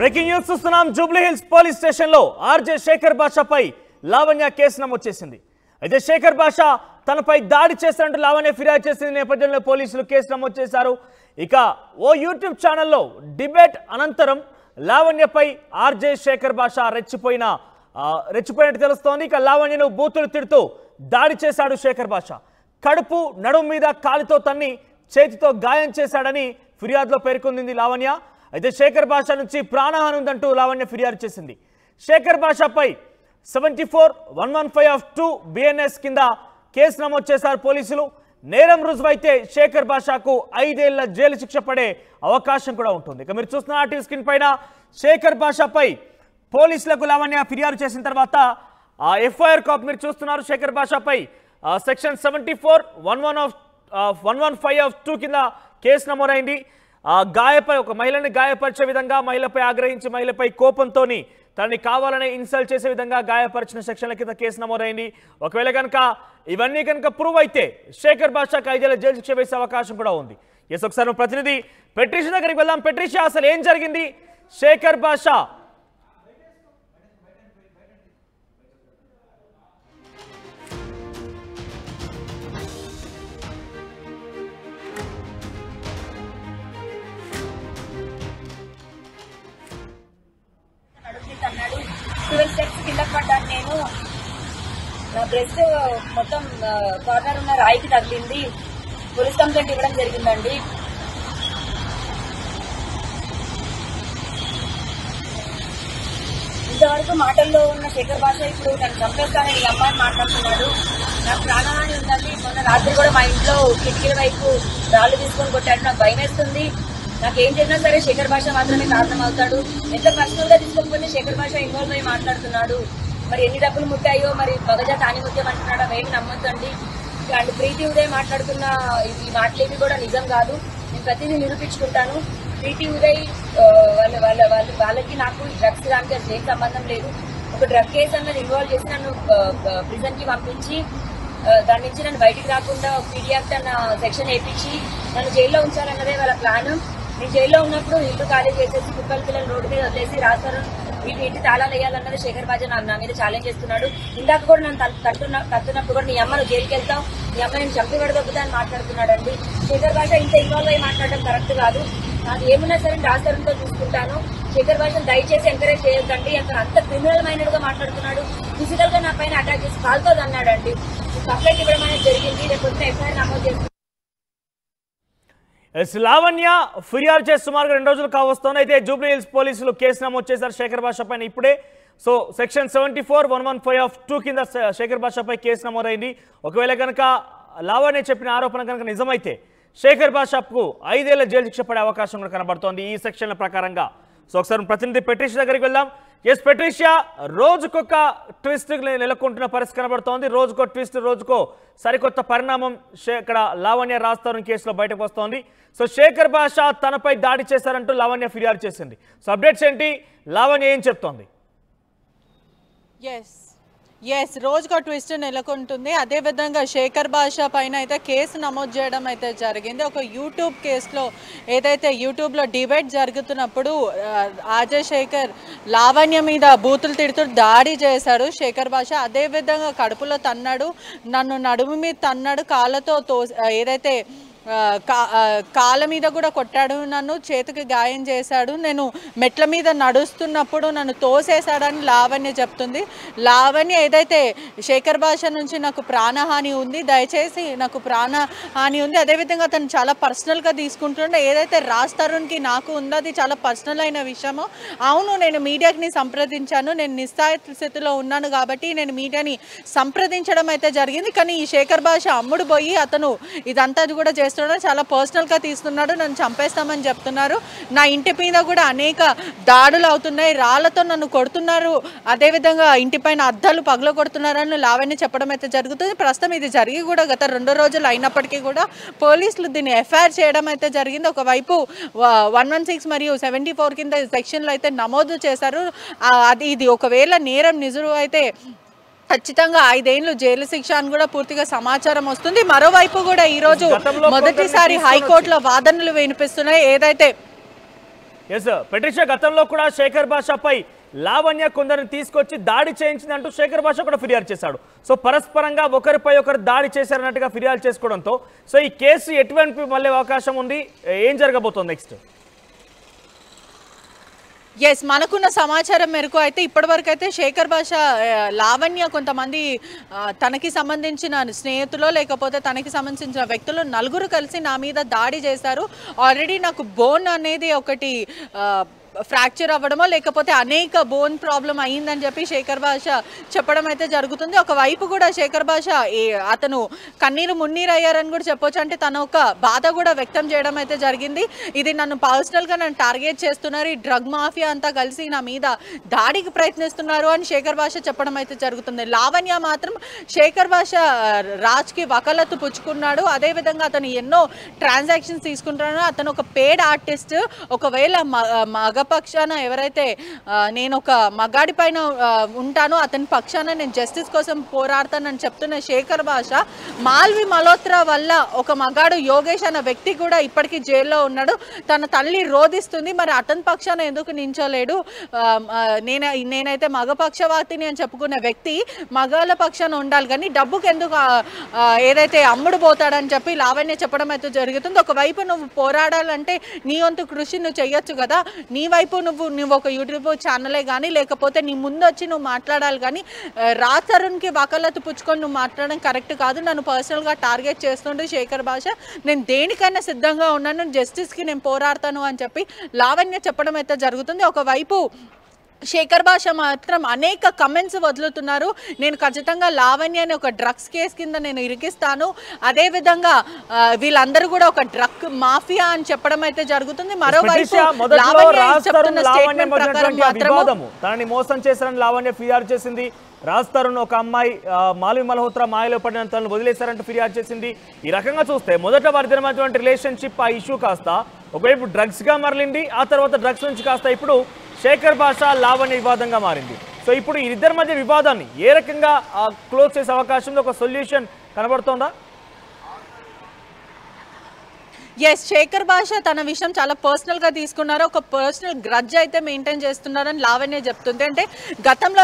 Breaking news చూస్తున్నాం. Jubilee hills police స్టేషన్లో RJ Shekhar బాషాపై Lavanya case నమోదు చేసింది. అయితే శేఖర్ బాషా తనపై దాడి చేశారంటూ లావణ్య ఫిర్యాదు చేసిన నేపథ్యంలో పోలీసులు కేసు నమోదు చేశారు. ఇక ఓ యూట్యూబ్ ఛానల్లో డిబేట్ అనంతరం లావణ్యపై ఆర్జే శేఖర్ బాషా రెచ్చిపోయినట్టు తెలుస్తోంది. ఇక లావణ్యను బూతులు తిడుతూ దాడి చేశాడు శేఖర్ బాషా. కడుపు నడుము మీద కాలితో తన్ని చేతితో గాయం చేశాడని ఫిర్యాదులో పేర్కొంది లావణ్య. అయితే శేఖర్ బాషా నుంచి ప్రాణహాని ఉందంటూ లావణ్య ఫిర్యాదు చేసింది. శేఖర్ బాషాపై 74-115 BNS కింద కేసు నమోదు చేశారు పోలీసులు. నేరం రుజువైతే శేఖర్ బాషాకు 5 ఏళ్ల జైలు శిక్ష పడే అవకాశం కూడా ఉంటుంది. ఇక మీరు చూస్తున్న ఆర్టీవీ స్క్రీన్ పైన శేఖర్ బాషాపై పోలీసులకు లావణ్య ఫిర్యాదు చేసిన తర్వాత FIR కాపీ మీరు చూస్తున్నారు. శేఖర్ బాషాపై సెక్షన్ 74-115 కింద కేసు నమోదైంది. ఒక మహిళని గాయపరిచే విధంగా, మహిళపై ఆగ్రహించి మహిళపై కోపంతో తనని కావాలనే ఇన్సల్ట్ చేసే విధంగా గాయపరిచిన సెక్షన్ల కింద కేసు నమోదైంది. ఒకవేళ కనుక ఇవన్నీ కనుక ప్రూవ్ అయితే శేఖర్ బాషాకు 5 ఏళ్ల జైలు శిక్ష వేసే అవకాశం కూడా ఉంది. ఒకసారి ప్రతినిధి పెట్రిషియా దగ్గరికి వెళ్దాం. పెట్రిషియా, అసలు ఏం జరిగింది? శేఖర్ బాషా అన్నాడు. 12 స్టెప్స్ కింద పడ్డాను. నేను నా బ్రెస్ట్ మొత్తం కార్నర్ ఉన్న రాయికి తగిలింది. పోలీస్ కంప్లైంట్ ఇవ్వడం జరిగిందండి. ఇంతవరకు మాటల్లో ఉన్న శేఖర్ బాషా ఇప్పుడు నన్ను చంపేస్తానని ఈ అమ్మాయిని మాట్లాడుతున్నాడు. నాకు ప్రాణహాని ఉందండి. మొన్న రాత్రి కూడా మా ఇంట్లో కిటికీల వైపు రాళ్ళు తీసుకొని కొట్టాడు. నాకు భయం వేస్తుంది. నాకేం చేసినా సరే శేఖర్ బాషా మాత్రమే కారణం అవుతాడు. ఎంత పర్సనల్ గా తీసుకోకపోతే శేఖర్ బాషా ఇన్వాల్వ్ అయ్యి మాట్లాడుతున్నాడు. మరి ఎన్ని డబ్బులు ముట్టాయో, మరి మగజా తాని ముత్యం అంటున్నాడు. అవేమి నమ్మొద్దండి. అండ్ ప్రీతి ఉదయ్ మాట్లాడుతున్న ఈ మాటలేవి కూడా నిజం కాదు. నేను ప్రతిదీ నిరూపించుకుంటాను. ప్రీతి ఉదయ్ వాళ్ళకి నాకు డ్రగ్స్ దానికి అసలు ఏం సంబంధం లేదు. ఒక డ్రగ్ కేసు అన్నది ఇన్వాల్వ్ చేసి నన్ను ప్రిజన్ కి పంపించి దాని నుంచి నన్ను బయటికి రాకుండా పీడీ యాక్ట్ అన్న సెక్షన్ వేయించి నన్ను జైల్లో ఉంచాలన్నదే వాళ్ళ ప్లాన్. నేను జైల్లో ఉన్నప్పుడు ఇల్లు ఖాళీ చేసేసి కుక్కల పిల్లలు రోడ్డు మీద వదిలేసి రాస్తారు వీటి ఇంటి తాళాలు వేయాలన్నది శేఖర్ బాషా నా మీద ఛాలెంజ్ చేస్తున్నాడు. ఇందాక కూడా నన్ను తట్టున్నప్పుడు కూడా నీ అమ్మను జైలుకి వెళ్తావు, నీ అమ్మ నేను చంపి పడదొబ్బుతా అని మాట్లాడుతున్నాడండి. శేఖర్ బాషా ఇంత ఇన్వాల్వ్ అయ్యి మాట్లాడడం కరెక్ట్ కాదు. నాకు ఏమున్నా సరే రాస్తారంతో చూసుకుంటాను. శేఖర్ బాషాను దయచేసి ఎంకరేజ్ చేయొద్దండి. అతను అంత క్రిమినల్ మైండెడ్ గా మాట్లాడుతున్నాడు. ఫిజికల్ గా నా పైన అటాక్ చేసి కాల్తో అన్నాడండి. కంప్లైంట్ ఇవ్వడం అనేది జరిగింది. రేపు వచ్చిన FIR నమోదు చేస్తుంది. లావణ్య ఫిర్యాదు చేసి సుమారుగా 2 రోజులు కావస్తోంది. అయితే జూబ్లీ హిల్స్ పోలీసులు కేసు నమోదు చేశారు శేఖర్ బాషా పైన ఇప్పుడే. సో సెక్షన్ 74-115 కింద శేఖర్ బాషాపై కేసు నమోదైంది. ఒకవేళ కనుక లావణ్య చెప్పిన ఆరోపణ కనుక నిజమైతే శేఖర్ బాషాకు 5 ఏళ్ల జైలు శిక్ష పడే అవకాశం కూడా కనబడుతోంది ఈ సెక్షన్ల ప్రకారంగా. సో ఒకసారి ప్రతినిధి పెట్రిషియా దగ్గరికి వెళ్దాం. పెట్రిషియా, రోజుకొక ట్విస్ట్ నెలకొంటున్న పరిస్థితి కనబడుతోంది. రోజుకో ట్విస్ట్, రోజుకో సరికొత్త పరిణామం ఇక్కడ లావణ్య రాస్తారు కేసులో బయటకు వస్తోంది. సో శేఖర్ బాషా తనపై దాడి చేశారంటూ లావణ్య ఫిర్యాదు చేసింది. సో అప్డేట్స్ ఏంటి? లావణ్య ఏం చెప్తోంది? ఎస్ రోజుకో ట్విస్ట్ నెలకొంటుంది. అదేవిధంగా శేఖర్ బాషా పైన అయితే కేసు నమోదు చేయడం అయితే జరిగింది. ఒక యూట్యూబ్ కేసులో ఏదైతే యూట్యూబ్లో డిబేట్ జరుగుతున్నప్పుడు ఆర్జే శేఖర్ లావణ్య మీద బూతులు తిడుతూ దాడి చేశాడు శేఖర్ బాషా. అదేవిధంగా కడుపులో తన్నాడు, నన్ను నడుము మీద తన్నాడు, కాళ్ళతో ఏదైతే కాళ్ళ మీద కూడా కొట్టాడు, నన్ను చేతికి గాయం చేశాడు, నేను మెట్ల మీద నడుస్తున్నప్పుడు నన్ను తోసేశాడని లావణ్య చెప్తుంది. లావణ్య ఏదైతే శేఖర్ బాషా నుంచి నాకు ప్రాణహాని ఉంది, దయచేసి నాకు ప్రాణహాని ఉంది, అదేవిధంగా తను చాలా పర్సనల్గా తీసుకుంటుండే, ఏదైతే రాస్తారునికి నాకు ఉందో అది చాలా పర్సనల్ అయిన విషయము. అవును, నేను మీడియాని సంప్రదించాను, నేను నిస్సాయ స్థితిలో ఉన్నాను కాబట్టి నేను మీడియాని సంప్రదించడం అయితే జరిగింది. కానీ ఈ శేఖర్ బాషా అమ్ముడు పోయి అతను ఇదంతా కూడా చేస్తున్నాడు, చాలా పర్సనల్గా తీసుకున్నాడు, నన్ను చంపేస్తామని చెప్తున్నారు. నా ఇంటి మీద కూడా అనేక దాడులు అవుతున్నాయి, రాళ్లతో నన్ను కొడుతున్నారు, అదేవిధంగా ఇంటిపైన అద్దాలు పగల కొడుతున్నారని లావణ్య చెప్పడం అయితే జరుగుతుంది. ప్రస్తుతం ఇది జరిగి కూడా గత 2 రోజులు అయినప్పటికీ కూడా పోలీసులు దీన్ని FIR చేయడం అయితే జరిగింది. ఒకవైపు 116 మరియు 74 కింద సెక్షన్లు అయితే నమోదు చేశారు. ఇది ఒకవేళ నేరం నిజం అయితే ఖచ్చితంగా 5 ఏళ్లు జైలు శిక్ష అని కూడా పూర్తిగా సమాచారం వస్తుంది. మరోవైపు కూడా ఈ రోజు మొదటిసారి హైకోర్టులో వాదనలు వినిపిస్తున్నాయి. ఏదైతే ఎస్ పెట్రిషా, గతంలో కూడా శేఖర్ భాషపై లావణ్య కొందరిని తీసుకొచ్చి దాడి చేయించిందంటూ శేఖర్ భాష కూడా ఫిర్యాదు చేశాడు. సో పరస్పరంగా ఒకరిపై ఒకరు దాడి చేశారన్నట్టుగా ఫిర్యాదు చేసుకోవడంతో సో ఈ కేసు ఎటువంటి మళ్ళీ అవకాశం ఉంది, ఏం జరగబోతోంది నెక్స్ట్? ఎస్, మనకున్న సమాచారం మేరకు అయితే ఇప్పటివరకు అయితే శేఖర్ భాష లావణ్య కొంతమంది తనకి సంబంధించిన స్నేహితులు లేకపోతే తనకి సంబంధించిన వ్యక్తులు నలుగురు కలిసి నా మీద దాడి చేశారు. ఆల్రెడీ నాకు బోన్ అనేది ఒకటి ఫ్రాక్చర్ అవ్వడమో లేకపోతే అనేక బోన్ ప్రాబ్లం అయ్యిందని చెప్పి శేఖర్ భాష చెప్పడం అయితే జరుగుతుంది. ఒకవైపు కూడా శేఖర్ భాష అతను కన్నీరు మున్నీరు అయ్యారని కూడా చెప్పొచ్చు. అంటే తన ఒక బాధ కూడా వ్యక్తం చేయడం అయితే జరిగింది. ఇది నన్ను పర్సనల్గా నన్ను టార్గెట్ చేస్తున్నారు, ఈ డ్రగ్ మాఫియా అంతా కలిసి నా మీద దాడికి ప్రయత్నిస్తున్నారు అని శేఖర్ భాష చెప్పడం అయితే జరుగుతుంది. లావణ్య మాత్రం శేఖర్ భాష రాజ్కి వకాలత్తు పుచ్చుకున్నాడు, అదేవిధంగా అతను ఎన్నో ట్రాన్సాక్షన్స్ తీసుకుంటున్నాడు, అతను ఒక పేడ్ ఆర్టిస్ట్, ఒకవేళ పక్షాన ఎవరైతే నేను ఒక మగాడి పైన ఉంటానో అతని పక్షాన నేను జస్టిస్ కోసం పోరాడతానని చెప్తున్న శేఖర్ భాష మాల్వి మల్హోత్రా వల్ల ఒక మగాడు యోగేష్ అన్న వ్యక్తి కూడా ఇప్పటికీ జైల్లో ఉన్నాడు. తన తల్లి రోధిస్తుంది, మరి అతని పక్షాన ఎందుకు నించోలేడు? నేనైతే మగపక్షవాతిని అని చెప్పుకునే వ్యక్తి మగాళ్ళ పక్షాన ఉండాలి కానీ డబ్బుకి ఎందుకు ఏదైతే అమ్ముడు పోతాడని చెప్పి లావణ్య చెప్పడం అయితే జరుగుతుంది. ఒకవైపు నువ్వు పోరాడాలంటే నీ వంతు కృషి నువ్వు చెయ్యొచ్చు కదా, నీ వైపు నువ్వు ఒక యూట్యూబ్ ఛానలే కానీ లేకపోతే నీ ముందు వచ్చి నువ్వు మాట్లాడాలి కానీ రాజ్ తరుణ్కి వకాలత్తు పుచ్చుకొని నువ్వు మాట్లాడడం కరెక్ట్ కాదు. నన్ను పర్సనల్గా టార్గెట్ చేస్తుండే శేఖర్ భాష, నేను దేనికైనా సిద్ధంగా ఉన్నాను, జస్టిస్కి నేను పోరాడతాను అని చెప్పి లావణ్య చెప్పడం అయితే జరుగుతుంది. ఒకవైపు శేఖర్ భాష మాత్రం అనేక కమెంట్స్ వదులుతున్నారు. నేను ఖచ్చితంగా లావణ్యని ఒక డ్రగ్స్ కేసు కింద నేను ఇరికిస్తాను, అదేవిధంగా వీళ్ళందరూ కూడా ఒక డ్రగ్ మాఫియా అని చెప్పడం అయితే జరుగుతుంది. మరోవైపు తనని మోసం చేశారని లావణ్య ఫిర్యాదు చేసింది. రాజ్ తరుణ్ ఒక అమ్మాయి మాల్వి మల్హోత్రా మాయలో పడిన తనను వదిలేశారంటూ ఫిర్యాదు చేసింది. ఈ రకంగా చూస్తే మొదట వారిద్దరి రిలేషన్షిప్ ఆ ఇష్యూ కాస్త ఒకవైపు డ్రగ్స్గా మరలింది, ఆ తర్వాత డ్రగ్స్ నుంచి కాస్త ఇప్పుడు శేఖర్ భాష లావణ్య వివాదంగా మారింది. సో ఇప్పుడు ఇద్దరి మధ్య వివాదాన్ని ఏ రకంగా క్లోజ్ చేసే అవకాశంలో ఒక సొల్యూషన్ కనబడుతోందా? ఎస్, శేఖర్ భాష తన విషయం చాలా పర్సనల్గా తీసుకున్నారు, ఒక పర్సనల్ గ్రడ్జ్ అయితే మెయింటైన్ చేస్తున్నారని లావణ్య చెప్తుంది. అంటే గతంలో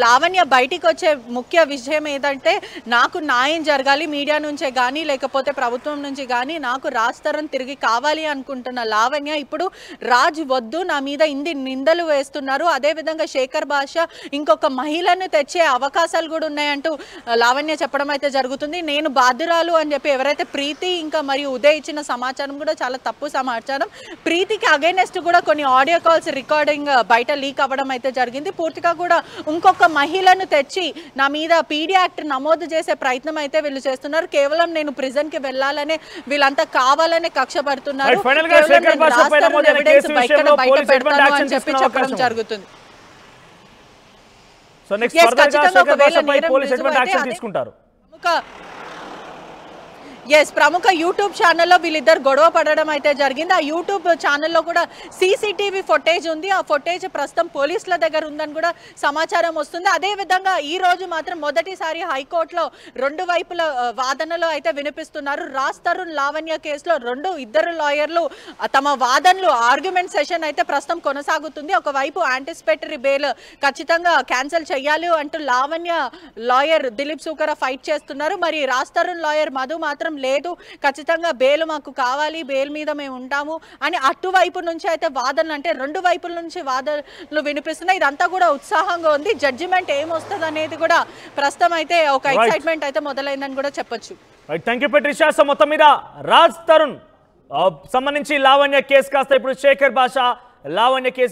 లావణ్య బయటికి వచ్చే ముఖ్య విషయం ఏదంటే నాకు న్యాయం జరగాలి, మీడియా నుంచే కానీ లేకపోతే ప్రభుత్వం నుంచి కానీ నాకు రాజ్ తరుణ్ తిరిగి కావాలి అనుకుంటున్న లావణ్య ఇప్పుడు రాజ్ వద్దు, నా మీద ఇన్ని నిందలు వేస్తున్నారు, అదేవిధంగా శేఖర్ భాష ఇంకొక మహిళను తెచ్చే అవకాశాలు కూడా ఉన్నాయంటూ లావణ్య చెప్పడం అయితే జరుగుతుంది. నేను బాధ్యురాలు అని చెప్పి ఎవరైతే ప్రీతి ఇంకా మరియు ఉదయ్ ఇచ్చిన సమాచారం కూడా చాలా తప్పు సమాచారం. ప్రీతికి అగైనెస్ట్ కూడా కొన్ని ఆడియో కాల్స్ రికార్డింగ్ బయట లీక్ అవ్వడం అయితే జరిగింది. పూర్తిగా కూడా ఇంకొక మహిళను తెచ్చి నా మీద పీడీ యాక్ట్ నమోదు చేసే ప్రయత్నం అయితే వీళ్ళు చేస్తున్నారు. కేవలం నేను ప్రిజన్ కి వెళ్ళాలనే వీళ్ళంతా కావాలనే కక్ష పడుతున్నారు, బయట పెడతాను అని చెప్పి చెప్పడం జరుగుతుంది. ప్రముఖ యూట్యూబ్ ఛానల్లో వీళ్ళిద్దరు గొడవ పడడం అయితే జరిగింది. ఆ యూట్యూబ్ ఛానల్లో కూడా సీసీటీవీ ఫుటేజ్ ఉంది, ఆ ఫుటేజ్ ప్రస్తుతం పోలీసుల దగ్గర ఉందని కూడా సమాచారం వస్తుంది. అదేవిధంగా ఈ రోజు మాత్రం మొదటిసారి హైకోర్టులో రెండు వైపుల వాదనలు అయితే వినిపిస్తున్నారు. రాజ్ తరుణ్ లావణ్య కేసులో ఇద్దరు లాయర్లు తమ వాదనలు ఆర్గ్యుమెంట్ సెషన్ అయితే ప్రస్తుతం కొనసాగుతుంది. ఒకవైపు యాంటిసిపేటరీ బెయిల్ ఖచ్చితంగా క్యాన్సిల్ చేయాలి అంటూ లావణ్య లాయర్ దిలీప్ సూకర ఫైట్ చేస్తున్నారు. మరి రాజ్ తరుణ్ లాయర్ మధు మాత్రం లేదు, ఖచ్చితంగా బెయిల్ మాకు కావాలి, బెయిల్ మీద మేము ఉంటాము అని అటువైపు నుంచి అయితే వాదనలు, అంటే రెండు వైపుల నుంచి వాదనలు వినిపిస్తున్నాయి. ఇదంతా కూడా ఉత్సాహంగా ఉంది. జడ్జిమెంట్ ఏమొస్తుంది అనేది కూడా ప్రస్తుతం అయితే ఒక ఎక్సైట్మెంట్ అయితే మొదలైందని కూడా చెప్పొచ్చు. Thank you పెట్రిషా. సో మొత్తం మీద రాజ్ తరుణ్ సంబంధించి లావణ్య కేసు కాస్త ఇప్పుడు శేఖర్ భాష లావణ్య కేసు